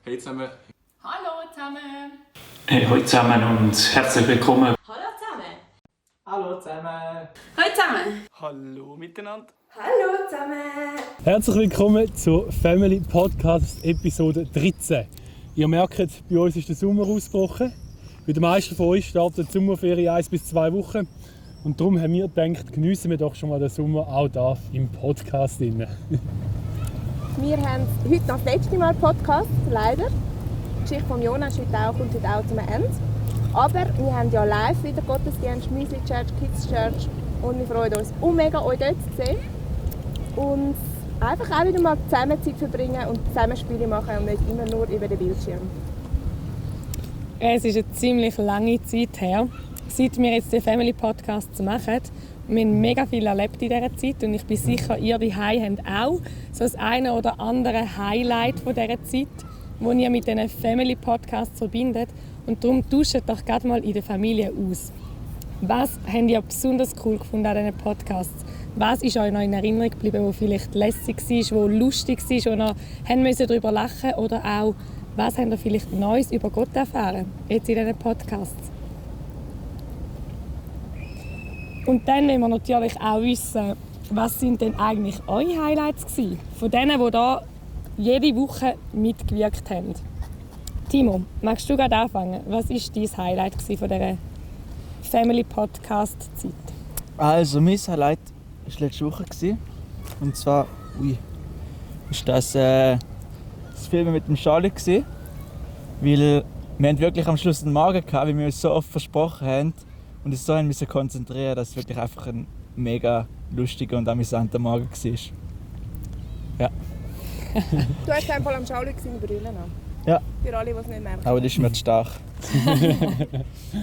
Hey zusammen. Hallo zusammen. Hey, hallo zusammen und herzlich willkommen. Hallo zusammen. Hallo zusammen. Hallo zusammen. Hallo miteinander. Hallo zusammen. Herzlich willkommen zur Family Podcast Episode 13. Ihr merkt, bei uns ist der Sommer ausgebrochen. Bei den meisten von uns startet die Sommerferien 1 bis 2 Wochen. Und darum haben wir gedacht, geniessen wir doch schon mal den Sommer auch hier im Podcast. Wir haben heute noch das letzte Mal Podcast, leider. Die Geschichte von Jonas kommt heute auch zum Ende. Aber wir haben ja live wieder Gottesdienst, Müsli Church, Kids Church. Und wir freuen uns mega, euch dort zu sehen. Und einfach auch wieder mal zusammen Zeit verbringen und zusammen Spiele machen und nicht immer nur über den Bildschirm. Es ist eine ziemlich lange Zeit her, seit wir jetzt den Family Podcast machen. Wir haben mega viel erlebt in dieser Zeit und ich bin sicher, ihr daheim habt auch so das eine oder andere Highlight von dieser Zeit, das ihr mit diesen Family Podcasts verbindet. Und darum tauscht doch gerade mal in der Familie aus. Was habt ihr besonders cool gefunden an diesen Podcasts? Was ist euch noch in Erinnerung geblieben, was vielleicht lässig war, was lustig war, wo ihr darüber lachen musst? Oder auch, was habt ihr vielleicht Neues über Gott erfahren, jetzt in diesen Podcasts? Und dann wollen wir natürlich auch wissen, was sind denn eigentlich eure Highlights gewesen? Von denen, die hier jede Woche mitgewirkt haben. Timo, magst du gerade anfangen? Was war dein Highlight von dieser Family Podcast Zeit? Also, mein Highlight war letzte Woche. Und zwar, ist das Filmen mit dem Charlie. Weil wir haben wirklich am Schluss einen Magen gehabt, weil wir uns so oft versprochen haben. Und uns so haben müssen konzentrieren, dass es wirklich einfach ein mega lustiger und amüsanter Magen war. Ja. Du hast einfach am Schauen seine Brille an. Ja. Für alle, die es nicht merken. Aber das ist mir zu stark.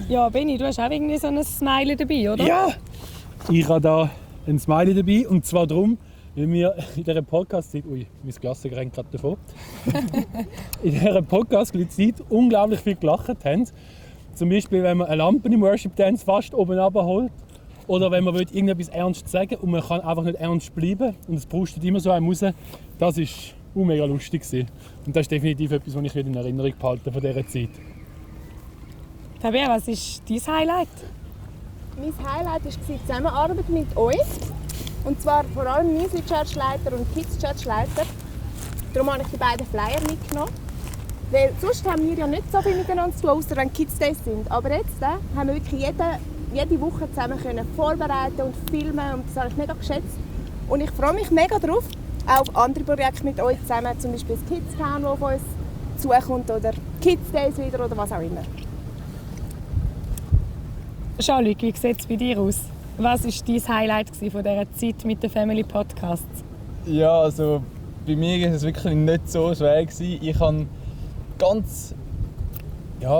Ja, Benni, du hast auch irgendwie so ein Smiley dabei, oder? Ja! Ich habe hier ein Smiley dabei. Und zwar darum, weil wir in dieser Podcast-Zeit... Ui, mein Glas rennt gerade davon. In dieser Podcast-Zeit unglaublich viel gelacht haben. Zum Beispiel, wenn man eine Lampe im Worship Dance fast oben runterholt. Oder wenn man irgendetwas ernst sagen und man kann einfach nicht ernst bleiben. Und es pustet immer so einem raus. Das war mega lustig. Und das ist definitiv etwas, was ich in Erinnerung behalte von dieser Zeit. Tabea, was ist dein Highlight? Mein Highlight war die Zusammenarbeit mit euch. Und zwar vor allem Müsli Church Leiter und Kids Church Leiter. Darum habe ich die beiden Flyer mitgenommen. Weil sonst haben wir ja nicht so viel miteinander zu tun, außer wenn Kids Days sind. Aber jetzt haben wir wirklich jede Woche zusammen können vorbereiten und filmen. Und das habe ich mega geschätzt. Und ich freue mich mega darauf, auch auf andere Projekte mit euch zusammen. Zum Beispiel das Kids Town, das auf uns zukommt. Oder Kids Days wieder oder was auch immer. Jean-Luc, wie sieht es bei dir aus? Was war dein Highlight von dieser Zeit mit den Family Podcasts? Ja, also bei mir war es wirklich nicht so schwer. Ich habe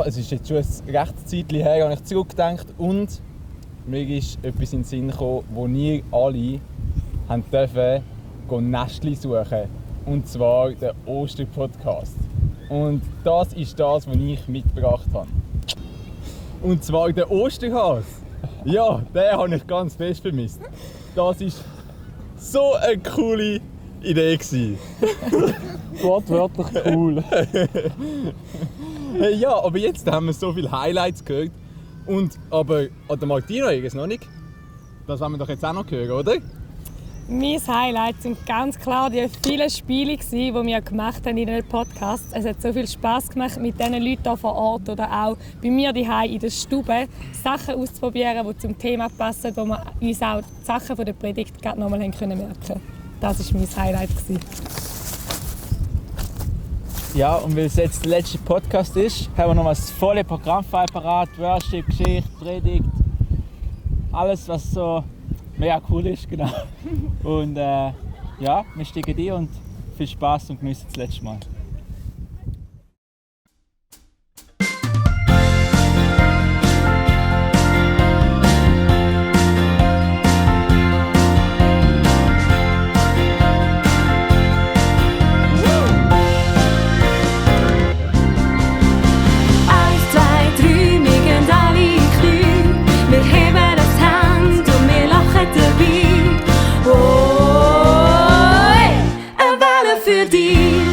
es ist jetzt schon ein rechtes Zeitchen her, habe ich zurückgedacht und mir ist etwas in den Sinn gekommen, wo nie alle dürfen Nestchen suchen. Und zwar den Oster-Podcast. Und das ist das, was ich mitgebracht habe. Und zwar der Osterhase. Ja, den habe ich ganz fest vermisst. Das war so eine coole Idee. Wortwörtlich cool. Ja, aber jetzt haben wir so viele Highlights gehört. Aber an der Martina ist es noch nicht. Das wollen wir doch jetzt auch noch hören, oder? Mein Highlight sind ganz klar die vielen Spiele, die wir gemacht haben in den Podcasts. Es hat so viel Spass gemacht mit diesen Leuten hier vor Ort oder auch bei mir daheim in der Stube Sachen auszuprobieren, die zum Thema passen, wo wir uns auch die Sachen von der Predigt gerade noch mal merken können. Das war mein Highlight. Ja, und weil es jetzt der letzte Podcast ist, haben wir noch das volle Programm parat. Worship, Geschichte, Predigt. Alles, was so mega cool ist, genau. Und ja, wir steigen ein und viel Spaß und genießen das letzte Mal. Für dich.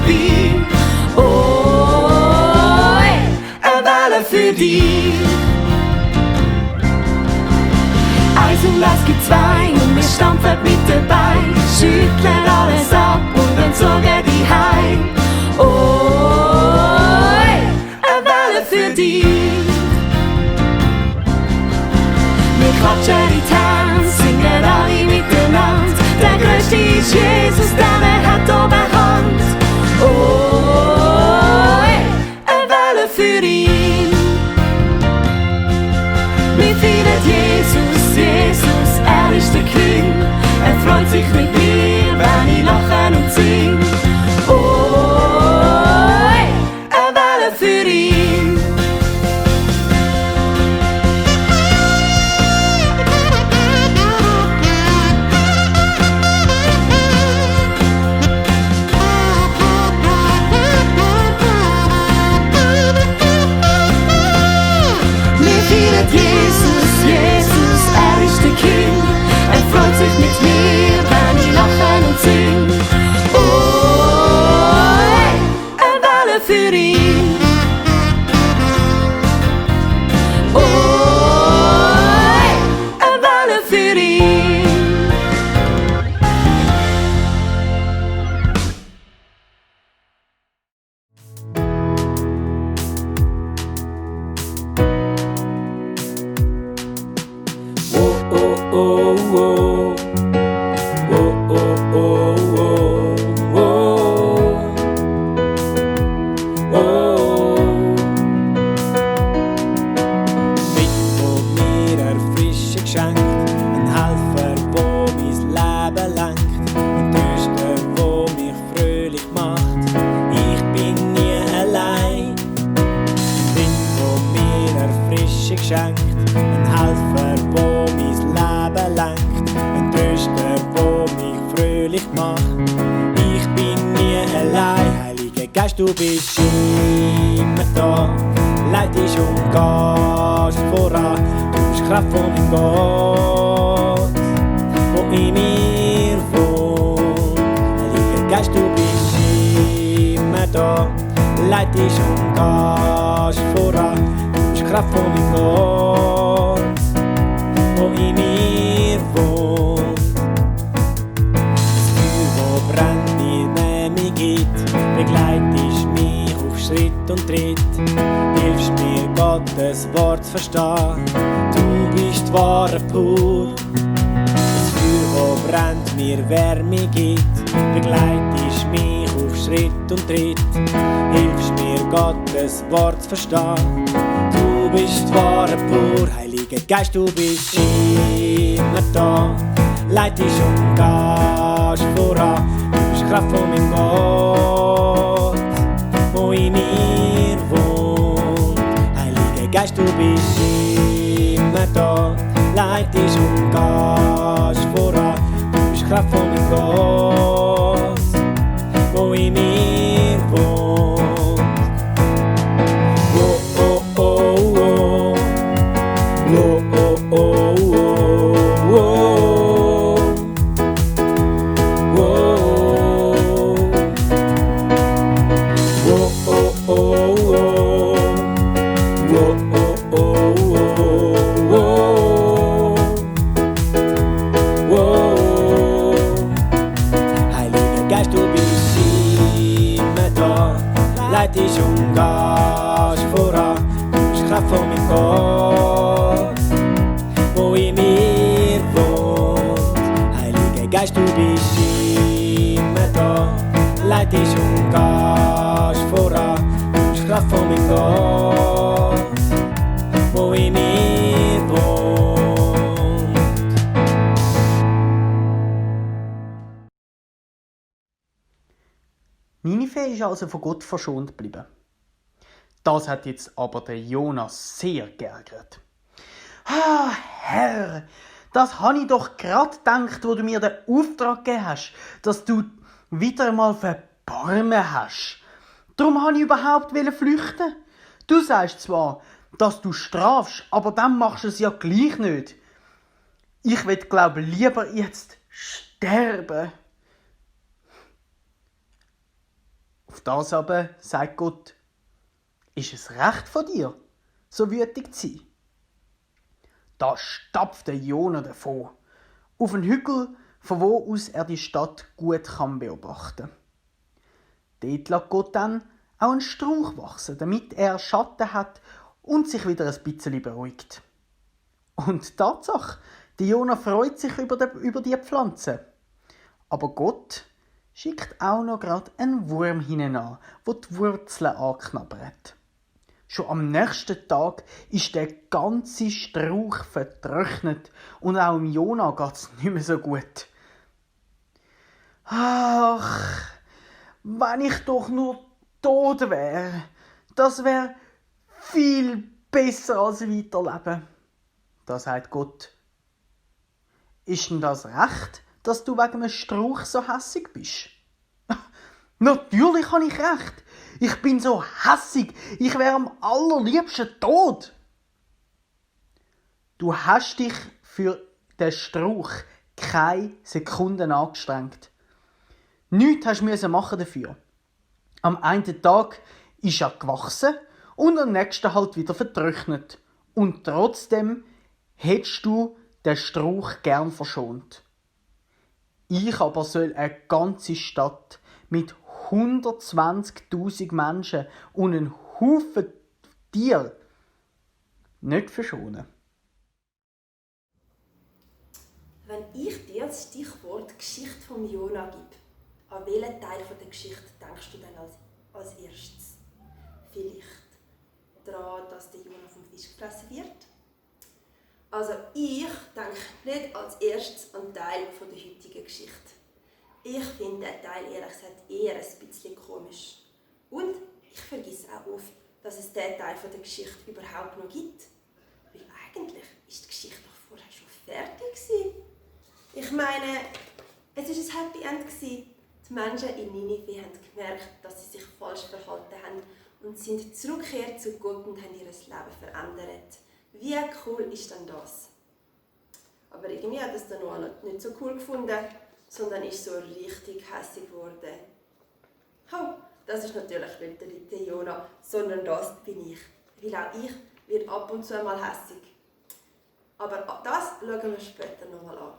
vorbei. Oh, eine Welle für dich. Eins und es gibt zwei und wir stampfen mit dabei, schütteln alles ab und dann zogen die heim. Oh, eine Welle für dich. Wir klatschen in die Hände, singen alle miteinander. Der Größte ist Jesus, der hat Oberhand. Oh, eine Welle für ihn. Wir feiern Jesus, Jesus, er ist der King. Er freut sich mit mir, wenn ich lache und sing. Oh, eine Welle für ihn. Jesus, Jesus, er ist der King. Er freut sich mit mir, wenn ich lache und sing. Oh, eine Welle für ihn. Oh, eine Welle für ihn. Du bist immer da, leitest und gehst voran. Du bist Kraft von meinem Gott, wo in mir wohnt. Heiliger Geist, du bist immer da, leitest und gehst voran. Du bist Kraft von meinem Gott, wo in mir wohnt. Das Feuer, wo brennt, mir mich gibt, begleitest mich auf Schritt und Tritt, hilfst mir Gottes Wort zu verstehen. Du bist wahre pur. Das Feuer, wo brennt, mir Wärme gibt, begleitest mich auf Schritt und Tritt, hilfst mir Gottes Wort zu verstehen. Du bist wahre pur. Heiliger Geist, du bist immer da, leitest und gehst voran. Du bist Kraft von meinem Gott, wo in mir wohnt. Heiliger Geist, du bist immer da, leitest und gehst voran. Du bist Kraft von meinem Gott, wo in mir wohnt. Oh, oh, oh, oh. Oh, oh, oh, oh, oh. Leitest und gehst voran. Du bist Kraft von meinem Gott, wo in mir wohnt. Heiliger Geist, du bist immer da, leitest und gehst voran. Du bist Kraft von meinem Gott, wo in mir wohnt. Ninive ist also von Gott verschont geblieben. Das hat jetzt aber der Jonas sehr geärgert. Ah, Herr, das habe ich doch gerade gedacht, wo du mir den Auftrag gegeben hast, dass du wieder mal Verbarmen hast. Darum wollte ich überhaupt flüchten. Du sagst zwar, dass du strafst, aber dann machst du es ja gleich nicht. Ich will, glaube ich, lieber jetzt sterben. Auf das aber sagt Gott: Ist es recht von dir, so wütig zu sein? Da stapft der Jona davon, auf einen Hügel, von wo aus er die Stadt gut beobachten kann. Dort lässt Gott dann auch einen Strauch wachsen, damit er Schatten hat und sich wieder ein bisschen beruhigt. Und Tatsache, der Jona freut sich über die Pflanze. Aber Gott schickt auch noch gerade einen Wurm hinein, der die Wurzeln anknabbert. Schon am nächsten Tag ist der ganze Strauch vertrocknet und auch dem Jona geht es nicht mehr so gut. Ach, wenn ich doch nur tot wäre, das wäre viel besser als weiterleben. Da sagt Gott: Ist denn das recht, dass du wegen einem Strauch so hässig bist? Natürlich habe ich recht. Ich bin so hässig. Ich wäre am allerliebsten tot. Du hast dich für den Strauch keine Sekunden angestrengt. Nichts hast du machen dafür. Am einen Tag ist er gewachsen und am nächsten halt wieder vertrocknet. Und trotzdem hättest du den Strauch gern verschont. Ich aber soll eine ganze Stadt mit 120.000 Menschen und einen Haufen Tiere nicht verschonen. Wenn ich dir das Stichwort Geschichte vom Jona gebe, an welchen Teil der Geschichte denkst du dann als erstes? Vielleicht daran, dass der Jona vom Fisch gefressen wird? Also ich denke nicht als erstes an den Teil der heutigen Geschichte. Ich finde den Teil ehrlich gesagt eher ein bisschen komisch. Und ich vergesse auch oft, dass es diesen Teil der Geschichte überhaupt noch gibt. Weil eigentlich ist die Geschichte doch vorher schon fertig. Ich meine, es war ein Happy End. Die Menschen in Ninive haben gemerkt, dass sie sich falsch verhalten haben und sind zurückgekehrt zu Gott und haben ihr Leben verändert. Wie cool ist denn das? Aber irgendwie hat es dann noch nicht so cool gefunden, sondern ist so richtig hässig geworden. Oh, das ist natürlich nicht der Jona, sondern das bin ich. Weil auch ich werde ab und zu mal hässig. Aber das schauen wir später nochmal an.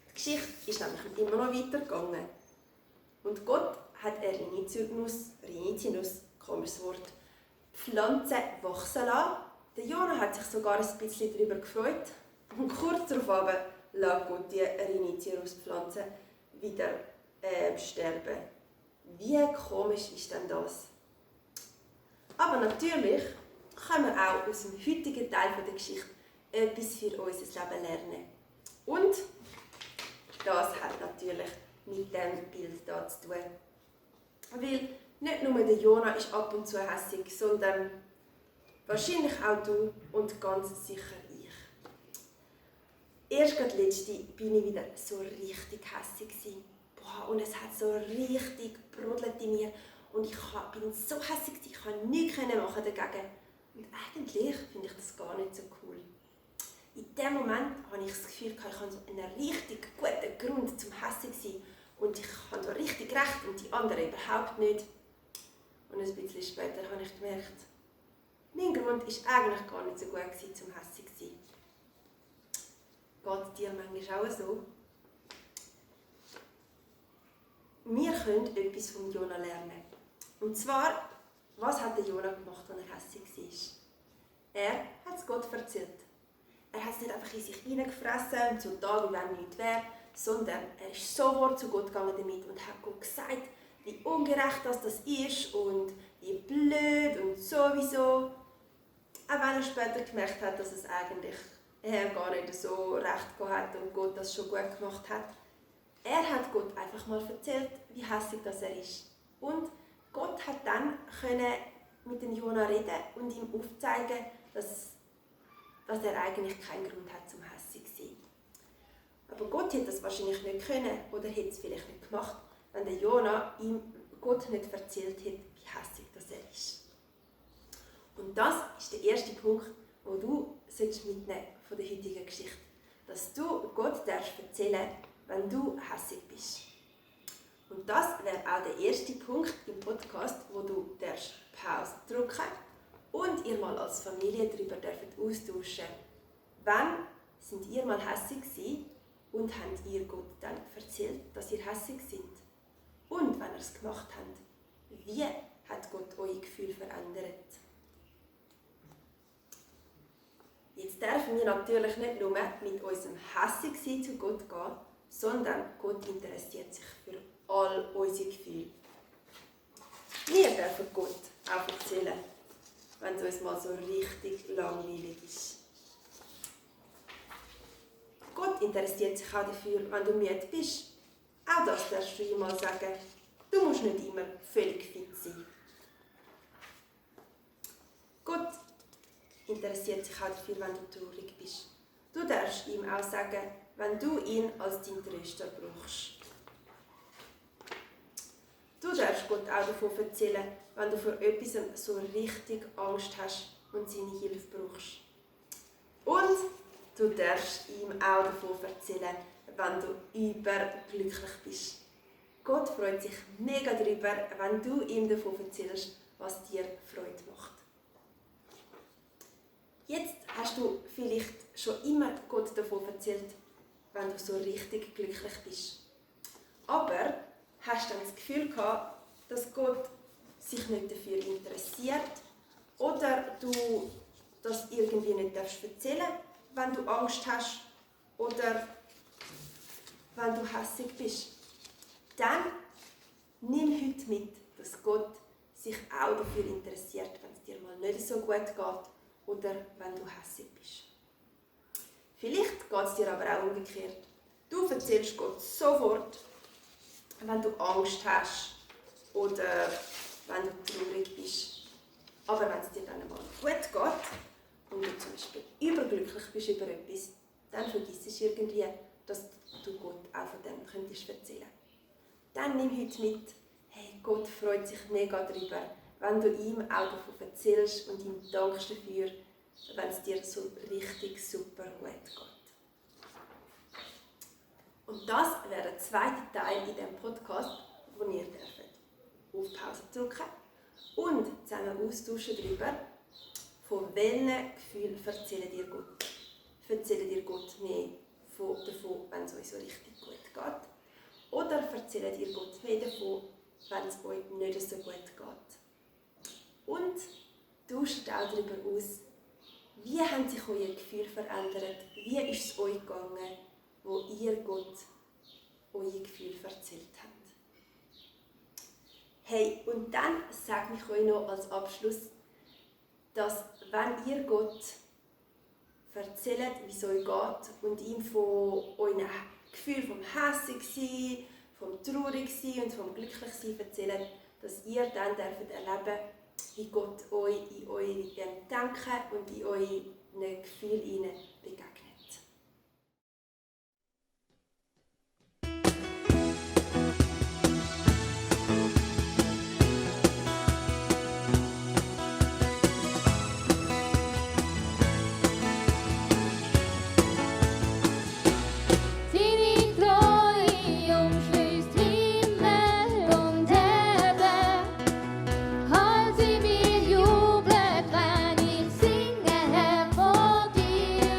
Die Geschichte ist nämlich immer noch weitergegangen. Und Gott hat eine Renitinus, komisches Wort, Pflanze wachsen lassen. Der Jona hat sich sogar ein bisschen darüber gefreut. Und kurz darauf lässt Gott die Renitinus-Pflanze wieder sterben. Wie komisch ist denn das? Aber natürlich können wir auch aus dem heutigen Teil der Geschichte etwas für unser Leben lernen. Und das hat natürlich mit dem Bild hier zu tun. Weil nicht nur der Jona ist ab und zu hässig, sondern wahrscheinlich auch du und ganz sicher ich. Erst gerade letzte bin ich wieder so richtig hässig. Boah, und es hat so richtig brodelt in mir. Und ich bin so hässig, ich kann nichts machen dagegen. Und eigentlich finde ich das gar nicht so cool. In dem Moment habe ich das Gefühl, ich habe so einen richtig guten Grund zum hässig sein. Und ich habe da richtig recht und die anderen überhaupt nicht. Und ein bisschen später habe ich gemerkt, mein Grund war eigentlich gar nicht so gut zum hässig sein. Geht dir manchmal auch so? Wir können etwas von Jona lernen. Und zwar, was hat der Jona gemacht, als er hässig war? Er hat es Gott erzählt. Er hat es nicht einfach in sich hineingefressen und so da, wie wenn nichts wäre, sondern er ist sofort zu Gott gegangen damit und hat Gott gesagt, wie ungerecht das ist und wie blöd und sowieso. Auch wenn er später gemerkt hat, dass es eigentlich gar nicht so recht gehabt hat und Gott das schon gut gemacht hat. Er hat Gott einfach mal erzählt, wie hässig das er ist. Und Gott hat dann mit dem Jona reden und ihm aufzeigen, dass er eigentlich keinen Grund hat zum hässig zu sein. Aber Gott hätte das wahrscheinlich nicht können oder hätte es vielleicht nicht gemacht, wenn der Jona ihm Gott nicht erzählt hätte, wie hässig das er ist. Und das ist der erste Punkt, den du mitnehmen von der heutigen Geschichte. Dass du Gott erzählen darfst, wenn du hässig bist. Und Und das wäre auch der erste Punkt im Podcast, wo du Pause drücken und ihr mal als Familie darüber austauschen dürft. Wann sind ihr mal hässig gewesen und habt ihr Gott dann erzählt, dass ihr hässig seid? Und wenn ihr es gemacht habt, wie hat Gott eure Gefühle verändert? Jetzt dürfen wir natürlich nicht nur mit unserem Hässigsein zu Gott gehen, sondern Gott interessiert sich für all unsere Gefühle. Wir dürfen Gott auch erzählen, wenn es uns mal so richtig langweilig ist. Gott interessiert sich auch dafür, wenn du müde bist. Auch das darfst du ihm mal sagen. Du musst nicht immer völlig fit sein. Gott interessiert sich auch dafür, wenn du traurig bist. Du darfst ihm auch sagen, wenn du ihn als deinen Tröster brauchst. Du darfst Gott auch davon erzählen, wenn du vor etwas so richtig Angst hast und seine Hilfe brauchst. Und du darfst ihm auch davon erzählen, wenn du überglücklich bist. Gott freut sich mega darüber, wenn du ihm davon erzählst, was dir Freude macht. Jetzt hast du vielleicht schon immer Gott davon erzählt, wenn du so richtig glücklich bist. Aber hast du dann das Gefühl gehabt, dass Gott sich nicht dafür interessiert oder du das irgendwie nicht erzählen darfst, wenn du Angst hast oder wenn du hässig bist? Dann nimm heute mit, dass Gott sich auch dafür interessiert, wenn es dir mal nicht so gut geht oder wenn du hässig bist. Vielleicht geht es dir aber auch umgekehrt. Du erzählst Gott sofort, wenn du Angst hast oder wenn du traurig bist. Aber wenn es dir dann einmal gut geht und du zum Beispiel überglücklich bist über etwas, dann vergisst du irgendwie, dass du Gott auch von dem könntest erzählen. Dann nimm heute mit, hey, Gott freut sich mega darüber, wenn du ihm auch davon erzählst und ihm dankst dafür, wenn es dir so richtig super gut geht. Und das wäre der zweite Teil in diesem Podcast, wo ihr auf Pause drücken und zusammen austauschen darüber, von welchen Gefühlen erzählt ihr Gott. Erzählt ihr Gott mehr davon, wenn es euch so richtig gut geht? Oder erzählt ihr Gott mehr davon, wenn es euch nicht so gut geht? Und tauscht auch darüber aus, wie haben sich eure Gefühle verändert? Wie ist es euch gegangen, wo ihr Gott eure Gefühle erzählt habt? Hey, und dann sage ich euch noch als Abschluss, dass wenn ihr Gott erzählt, wie es euch geht und ihm von euren Gefühlen vom Hässig-Sein, vom Traurig-Sein und vom Glücklich-Sein erzählt, dass ihr dann erleben dürft, wie Gott euch in eurem Denken und in euren Gefühlen begegnet. Halt sie mir jubelt, wenn ich singe, Herr, vor dir.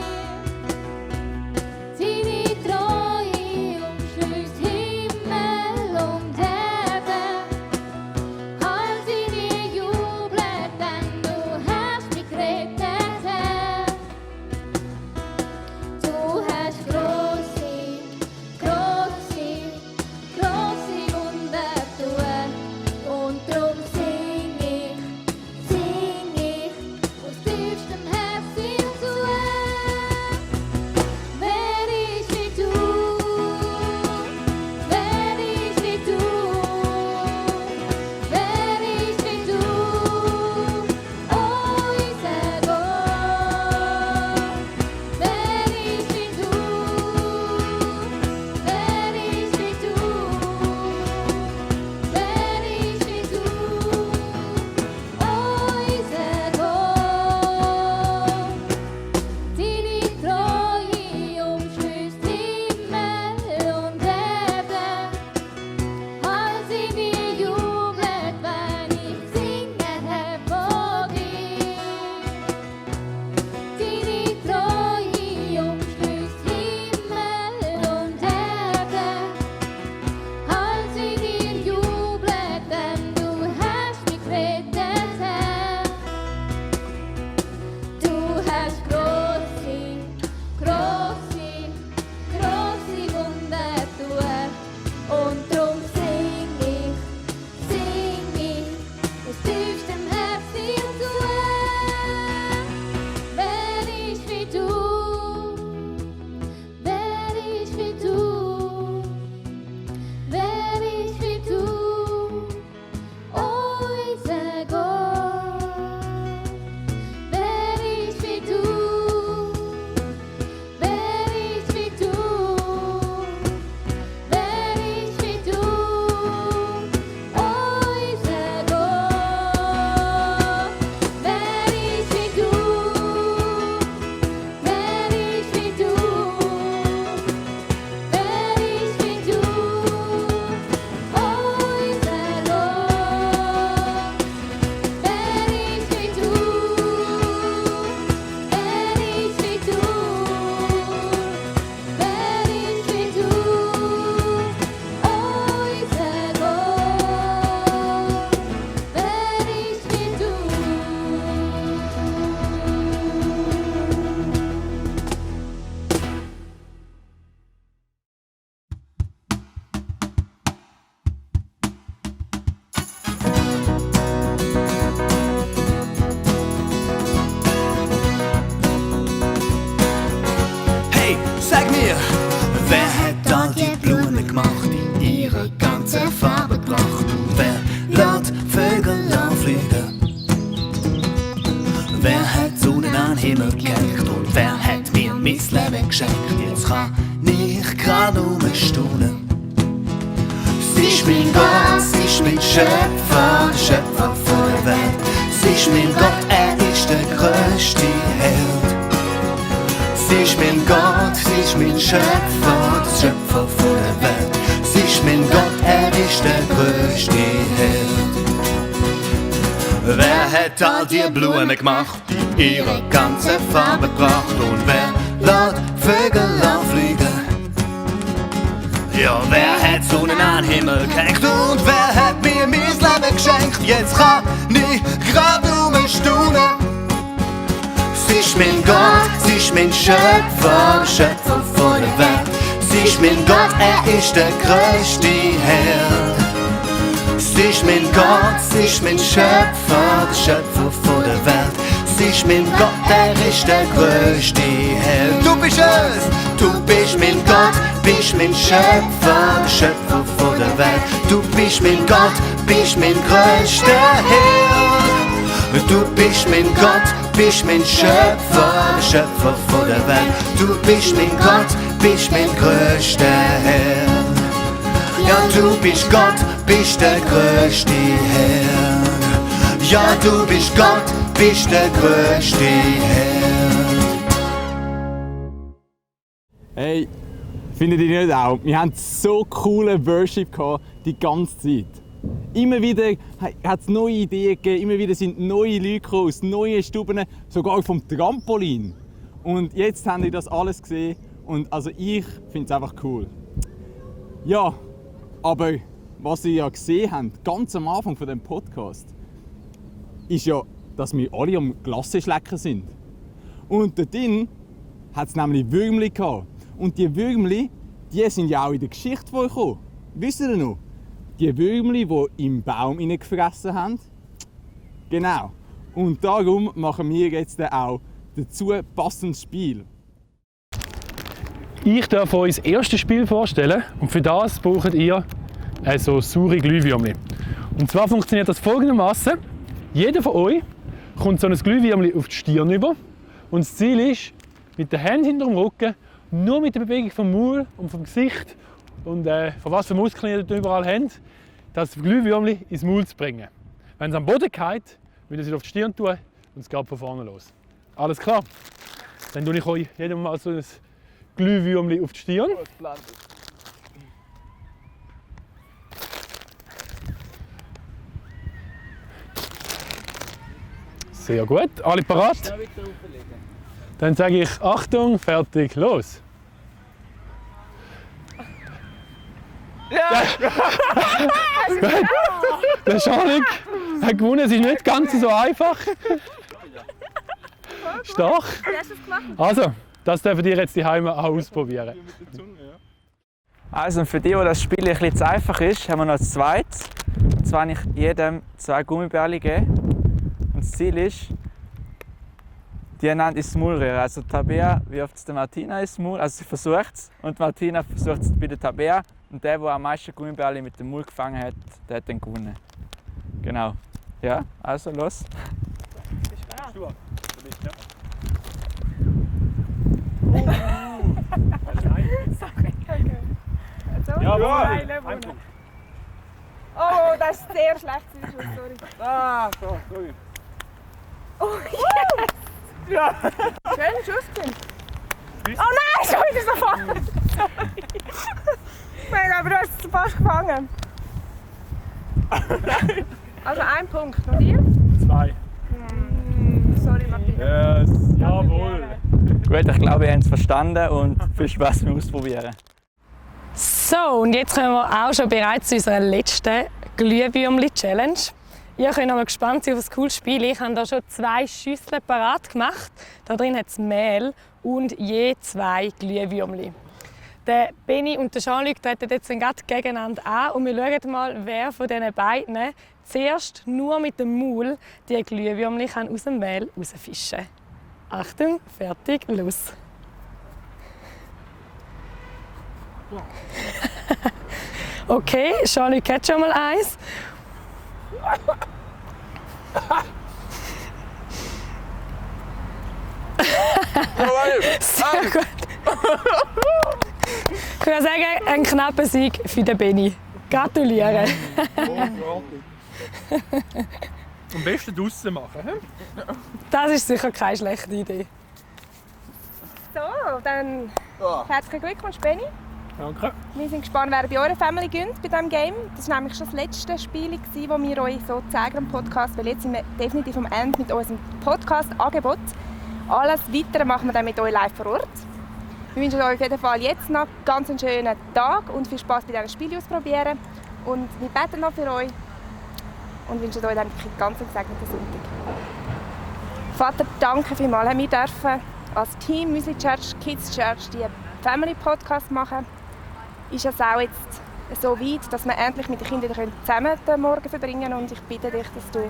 Farbe gebracht? Und wer lässt Vögel anfliegen? Wer hat Sonne an den Himmel gehängt? Und wer hat mir mein Leben geschenkt? Jetzt kann ich gerade nur staunen. Sie ist mein Gott, sie ist mein Schöpfer, der Schöpfer von der Welt. Sie ist mein Gott, er ist der größte Held. Sie ist mein Gott, sie ist mein Schöpfer, der Schöpfer von der Welt. Sie ist mein Gott, er ist der größte Held. Wer hat all die Blumen gemacht, die ihre ganze Farbe gebracht? Und wer lässt Vögel anfliegen? Ja, wer hat Sonne an den Himmel gehängt? Und wer hat mir mein Leben geschenkt? Jetzt kann ich grad nur staunen. Sie ist mein Gott, sie ist mein Schöpfer, der Schöpfer von der Welt. Sie ist mein Gott, er ist der größte Held. Sie ist mein Gott, sie ist mein Schöpfer, der Schöpfer von der Welt. Sie ist mein Gott, er ist der größte Held. Du bist es, du bist mein Gott, bist mein Schöpfer, der Schöpfer von der Welt. Du bist mein Gott, bist mein größter Held. Du bist mein Gott, bist mein Schöpfer, der Schöpfer von der Welt. Du bist mein Gott, bist mein größter Held. Ja, du bist Gott, bist der größte Held. Ja, du bist Gott, bist der größte Held. Hey, findet ihr nicht auch? Wir hatten so coole Worship gehabt, die ganze Zeit. Immer wieder hat es neue Ideen gegeben, immer wieder sind neue Leute gekommen, aus neuen Stuben, sogar vom Trampolin. Und jetzt haben die das alles gesehen und also ich finde es einfach cool. Ja, aber was ihr ja gesehen habt, ganz am Anfang von dem Podcast, ist ja, dass wir alle am Glassenschlecken sind. Und dort drin hat es nämlich Würmli gehabt. Und die Würmli, die sind ja auch in der Geschichte vorgekommen. Wisst ihr noch? Die Würmli, die im Baum gefressen haben. Genau. Und darum machen wir jetzt auch dazu passendes Spiel. Ich darf euch das erste Spiel vorstellen und für das braucht ihr so saure Glühwürmli. Und zwar funktioniert das folgendermaßen: Jeder von euch kommt so ein Glühwürmli auf die Stirn über und das Ziel ist, mit den Händen hinter dem Rücken, nur mit der Bewegung vom Maul und vom Gesicht und von was für Muskeln ihr überall habt, das Glühwürmli ins Maul zu bringen. Wenn es am Boden geht, müsst ihr es auf die Stirn tun und es geht von vorne los. Alles klar? Dann tue ich euch jedem mal so ein Glühwürmli auf die Stirn. Sehr gut. Alle parat? Dann sage ich Achtung, fertig, los! Ja! Der Charlik hat gewonnen, es ist nicht ganz so einfach. Stark! Also, das dürfen ihr jetzt die Heime auch ausprobieren. Also für die, wo das Spiel ein bisschen zu einfach ist, haben wir noch ein zweites. Und zwar nicht jedem 2 Gummibärchen geben. Und das Ziel ist, die einander ins Maul rühren. Also Tabea wirft es der Martina ins Maul, also sie versucht es. Und Martina versucht es bei der Tabea. Und der am meisten Gummibärchen mit dem Maul gefangen hat, der hat dann gewonnen. Genau. Ja, also los. Bist du? Jawohl! Oh, das ist sehr schlecht. Sorry. Ah, so, sorry. Oh, yes! Ja! Schön Schuss. Oh nein, schon wieder so falsch! Sorry. Aber du hast es fast gefangen. Also 1 Punkt. Und ihr? 2. Sorry, Martina. Yes, jawohl. Gut, ich glaube, ihr habt es verstanden und viel Spaß beim Ausprobieren. So, und jetzt kommen wir auch schon bereits zu unserer letzten Glühwürmli-Challenge. Ihr könnt noch mal gespannt sein auf das coole Spiel. Ich habe hier schon 2 Schüsseln parat gemacht. Da drin hat es Mehl und je 2 Glühwürmli. Der Benny und der Jean-Luc treten jetzt gerade gegeneinander an und wir schauen mal, wer von diesen beiden zuerst nur mit dem Maul die Glühwürmli aus dem Mehl rausfischen kann. Achtung, fertig, los! Okay, Jean-Luc hat schon mal eins. Sehr gut. Ich würde sagen, ein knapper Sieg für den Benni. Gratuliere. Am besten draussen machen. Das ist sicher keine schlechte Idee. So, dann herzlichen Glückwunsch, Benni. Danke. Wir sind gespannt, wer bei eurer Family gönnt bei diesem Game. Das war nämlich schon das letzte Spiel, das wir euch so zeigen am Podcast, weil jetzt sind wir definitiv am Ende mit unserem Podcast-Angebot. Alles Weitere machen wir dann mit euch live vor Ort. Wir wünschen euch auf jeden Fall jetzt noch ganz einen schönen Tag und viel Spaß bei diesem Spiel ausprobieren. Und wir beten noch für euch und wünschen euch dann einen ganz gesegneten Sonntag. Vater, danke vielmals, dass wir dürfen als Team Müsli Church, Kids Church, die Family Podcast machen. Ist es auch jetzt so weit, dass wir endlich mit den Kindern zusammen den Morgen verbringen können. Und ich bitte dich, dass du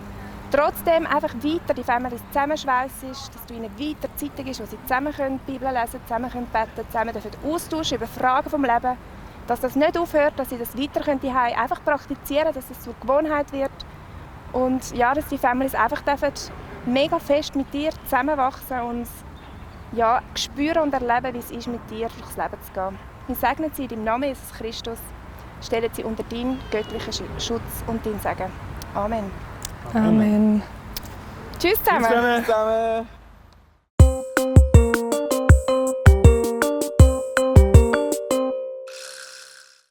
trotzdem einfach weiter die Families zusammenschweissest, dass du ihnen weiter Zeiten gibst, wo sie zusammen können Bibel lesen, zusammen können beten, zusammen dürfen austauschen über Fragen vom Leben, dass das nicht aufhört, dass sie das weiter können die Hause einfach praktizieren, dass es zur Gewohnheit wird und ja, dass die Families einfach dürfen mega fest mit dir zusammenwachsen und ja, spüren und erleben, wie es ist, mit dir durchs Leben zu gehen. Wir segnen sie im Namen Jesus Christus, stellen sie unter deinen göttlichen Schutz und deinen Segen. Amen. Amen. Tschüss zusammen. Tschüss zusammen.